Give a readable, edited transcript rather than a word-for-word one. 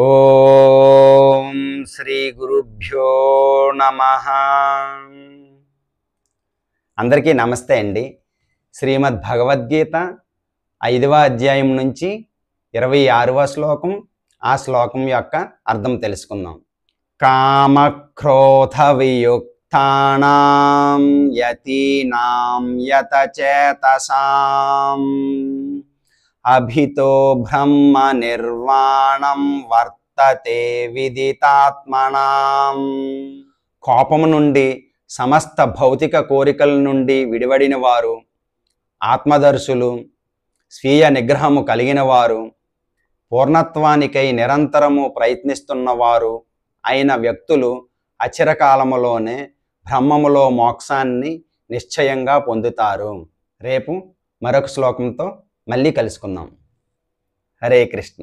ఓం శ్రీ గురుభ్యో నమః. అందరికీ నమస్తే అండి. శ్రీమద్ భగవద్గీత 5వ అధ్యాయం నుంచి 26వ శ్లోకం, ఆ శ్లోకం యొక్క అర్థం తెలుసుకుందాం. కామక్రోధ వియుక్తానాం యతీనాం యతచేతసాం అభితో బ్రహ్మ నిర్వాణం వర్తతే విదితాత్మనాం. కోపము నుండి, సమస్త భౌతిక కోరికల నుండి విడివడిన వారు, ఆత్మదర్శులు, స్వీయ నిగ్రహము కలిగిన వారు, పూర్ణత్వానికై నిరంతరము ప్రయత్నిస్తున్నవారు అయిన వ్యక్తులు అచిరకాలములోనే బ్రహ్మములో మోక్షాన్ని నిశ్చయంగా పొందుతారు. రేపు మరొక శ్లోకంతో మళ్ళీ కలుసుకుందాం. హరే కృష్ణ.